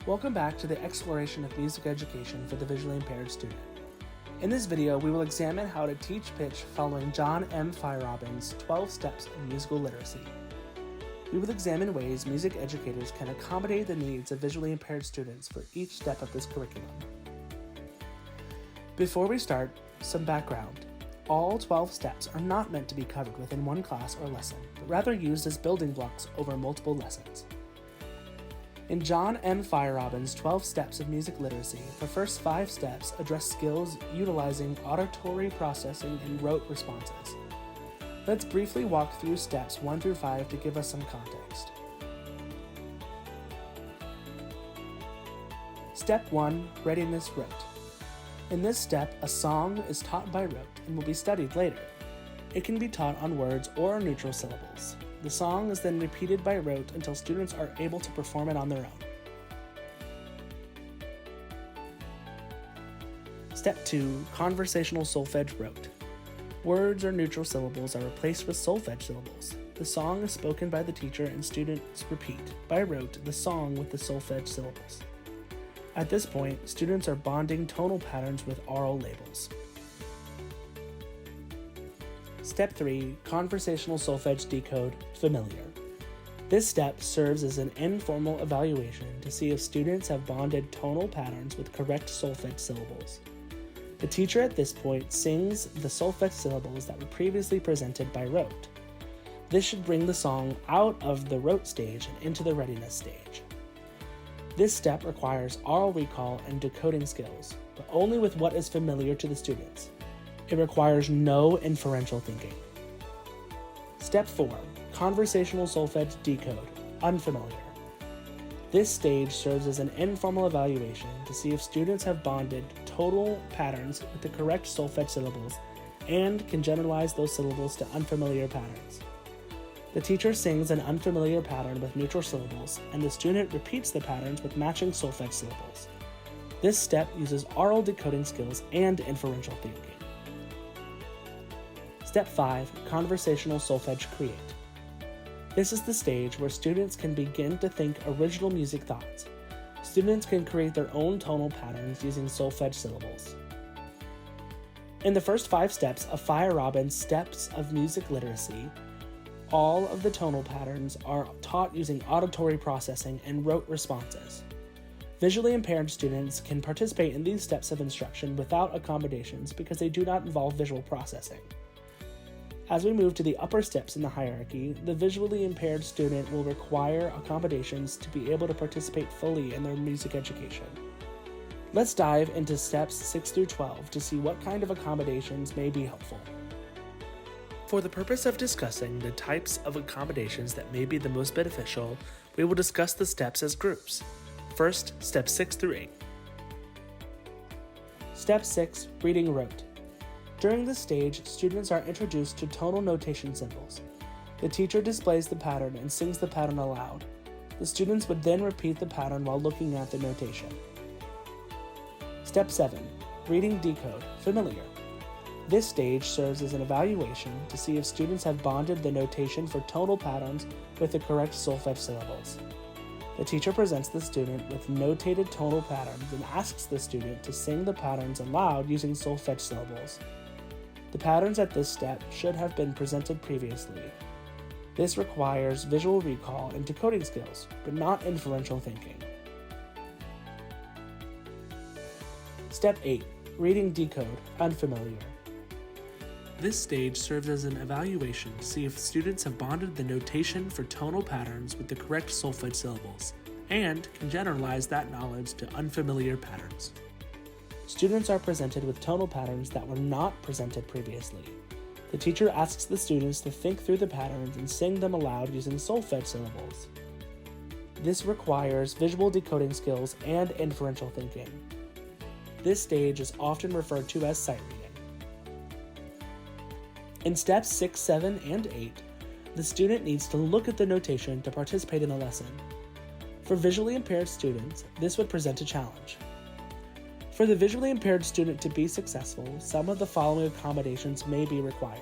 Welcome back to the exploration of music education for the visually impaired student. In this video, we will examine how to teach pitch following John M. Feierabend's 12 Steps of Musical Literacy. We will examine ways music educators can accommodate the needs of visually impaired students for each step of this curriculum. Before we start, some background. All 12 steps are not meant to be covered within one class or lesson, but rather used as building blocks over multiple lessons. In John M. Feierabend's 12 Steps of Music Literacy, the first 5 steps address skills utilizing auditory processing and rote responses. Let's briefly walk through steps 1 through 5 to give us some context. Step 1, Readiness Rote. In this step, a song is taught by rote and will be studied later. It can be taught on words or neutral syllables. The song is then repeated by rote until students are able to perform it on their own. Step 2, Conversational Solfege Rote. Words or neutral syllables are replaced with solfege syllables. The song is spoken by the teacher and students repeat, by rote, the song with the solfege syllables. At this point, students are bonding tonal patterns with aural labels. Step 3, Conversational Solfege Decode, Familiar. This step serves as an informal evaluation to see if students have bonded tonal patterns with correct solfege syllables. The teacher at this point sings the solfege syllables that were previously presented by rote. This should bring the song out of the rote stage and into the readiness stage. This step requires aural recall and decoding skills, but only with what is familiar to the students. It requires no inferential thinking. Step 4, Conversational Solfege Decode, Unfamiliar. This stage serves as an informal evaluation to see if students have bonded tonal patterns with the correct solfege syllables and can generalize those syllables to unfamiliar patterns. The teacher sings an unfamiliar pattern with neutral syllables, and the student repeats the patterns with matching solfege syllables. This step uses aural decoding skills and inferential thinking. Step 5, Conversational Solfege Create. This is the stage where students can begin to think original music thoughts. Students can create their own tonal patterns using solfege syllables. In the first 5 steps of Feierabend's Steps of Music Literacy, all of the tonal patterns are taught using auditory processing and rote responses. Visually impaired students can participate in these steps of instruction without accommodations because they do not involve visual processing. As we move to the upper steps in the hierarchy, the visually impaired student will require accommodations to be able to participate fully in their music education. Let's dive into steps 6 through 12 to see what kind of accommodations may be helpful. For the purpose of discussing the types of accommodations that may be the most beneficial, we will discuss the steps as groups. First, steps 6 through 8. Step 6, Reading Rote. During this stage, students are introduced to tonal notation symbols. The teacher displays the pattern and sings the pattern aloud. The students would then repeat the pattern while looking at the notation. Step 7, Reading Decode, Familiar. This stage serves as an evaluation to see if students have bonded the notation for tonal patterns with the correct solfege syllables. The teacher presents the student with notated tonal patterns and asks the student to sing the patterns aloud using solfege syllables. The patterns at this step should have been presented previously. This requires visual recall and decoding skills, but not inferential thinking. Step 8, Reading Decode, Unfamiliar. This stage serves as an evaluation to see if students have bonded the notation for tonal patterns with the correct solfege syllables, and can generalize that knowledge to unfamiliar patterns. Students are presented with tonal patterns that were not presented previously. The teacher asks the students to think through the patterns and sing them aloud using solfege syllables. This requires visual decoding skills and inferential thinking. This stage is often referred to as sight reading. In steps 6, 7, and 8, the student needs to look at the notation to participate in the lesson. For visually impaired students, this would present a challenge. For the visually impaired student to be successful, some of the following accommodations may be required.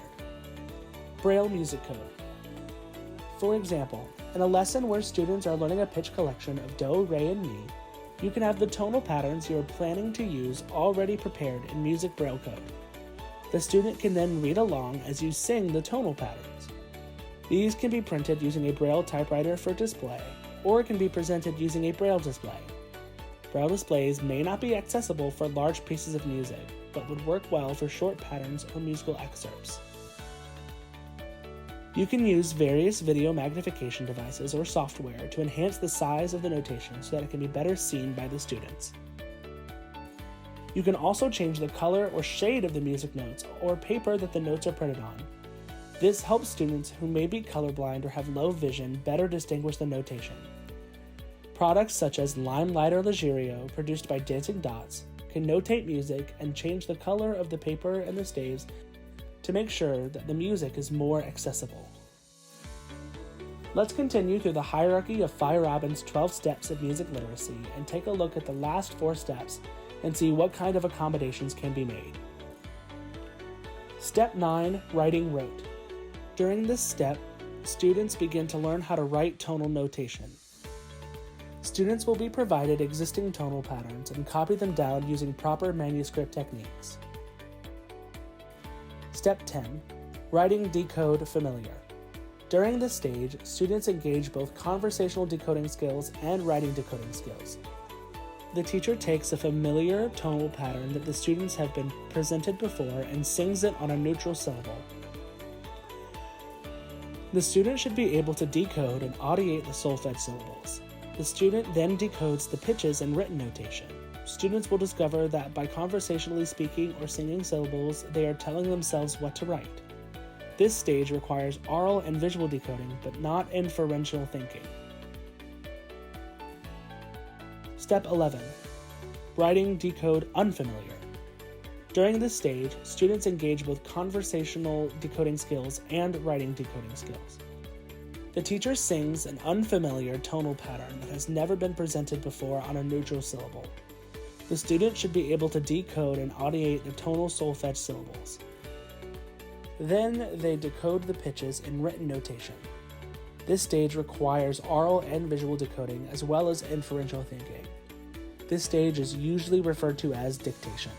Braille music code. For example, in a lesson where students are learning a pitch collection of do, re, and mi, You can have the tonal patterns you are planning to use already prepared in Music Braille code. The student can then read along as you sing the tonal patterns. These can be printed using a Braille typewriter for display, or can be presented using a Braille display. Braille displays may not be accessible for large pieces of music, but would work well for short patterns or musical excerpts. You can use various video magnification devices or software to enhance the size of the notation so that it can be better seen by the students. You can also change the color or shade of the music notes or paper that the notes are printed on. This helps students who may be colorblind or have low vision better distinguish the notation. Products such as Limelight or Ligerio, produced by Dancing Dots, can notate music and change the color of the paper and the staves to make sure that the music is more accessible. Let's continue through the hierarchy of Feierabend's 12 steps of music literacy and take a look at the last 4 steps and see what kind of accommodations can be made. Step 9, Writing Rote. During this step, students begin to learn how to write tonal notation. Students will be provided existing tonal patterns and copy them down using proper manuscript techniques. Step 10, Writing Decode Familiar. During this stage, students engage both conversational decoding skills and writing decoding skills. The teacher takes a familiar tonal pattern that the students have been presented before and sings it on a neutral syllable. The student should be able to decode and audiate the solfege syllables. The student then decodes the pitches in written notation. Students will discover that by conversationally speaking or singing syllables, they are telling themselves what to write. This stage requires oral and visual decoding, but not inferential thinking. Step 11, Writing Decode Unfamiliar. During this stage, students engage both conversational decoding skills and writing decoding skills. The teacher sings an unfamiliar tonal pattern that has never been presented before on a neutral syllable. The student should be able to decode and audiate the tonal solfege syllables. Then they decode the pitches in written notation. This stage requires oral and visual decoding as well as inferential thinking. This stage is usually referred to as dictation.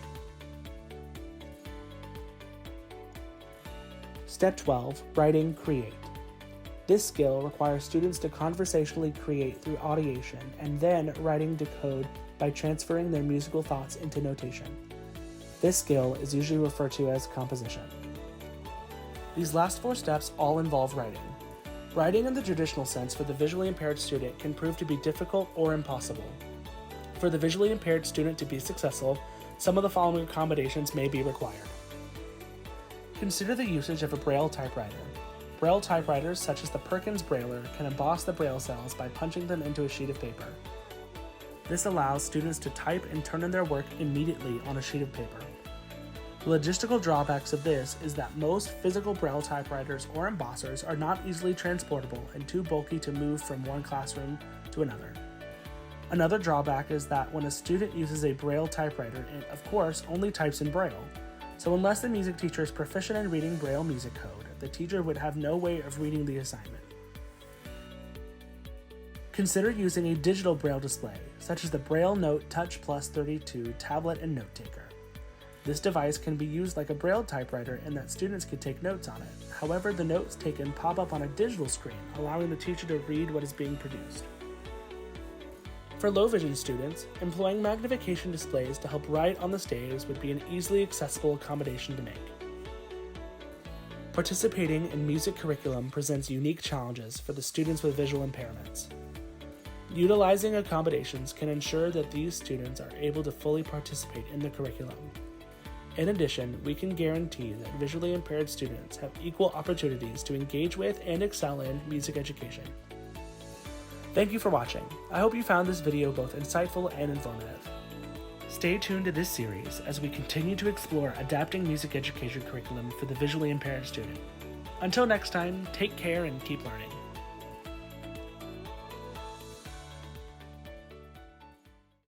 Step 12, Writing Create. This skill requires students to conversationally create through audiation and then writing decode by transferring their musical thoughts into notation. This skill is usually referred to as composition. These last 4 steps all involve writing. Writing in the traditional sense for the visually impaired student can prove to be difficult or impossible. For the visually impaired student to be successful, some of the following accommodations may be required. Consider the usage of a Braille typewriter. Braille typewriters, such as the Perkins Brailler, can emboss the Braille cells by punching them into a sheet of paper. This allows students to type and turn in their work immediately on a sheet of paper. The logistical drawbacks of this is that most physical Braille typewriters or embossers are not easily transportable and too bulky to move from one classroom to another. Another drawback is that when a student uses a Braille typewriter, it of course only types in Braille. So unless the music teacher is proficient in reading Braille music code, the teacher would have no way of reading the assignment. Consider using a digital Braille display, such as the Braille Note Touch Plus 32 tablet and note taker. This device can be used like a Braille typewriter in that students can take notes on it. However, the notes taken pop up on a digital screen, allowing the teacher to read what is being produced. For low vision students, employing magnification displays to help write on the staves would be an easily accessible accommodation to make. Participating in music curriculum presents unique challenges for the students with visual impairments. Utilizing accommodations can ensure that these students are able to fully participate in the curriculum. In addition, we can guarantee that visually impaired students have equal opportunities to engage with and excel in music education. Thank you for watching. I hope you found this video both insightful and informative. Stay tuned to this series as we continue to explore adapting music education curriculum for the visually impaired student. Until next time, take care and keep learning.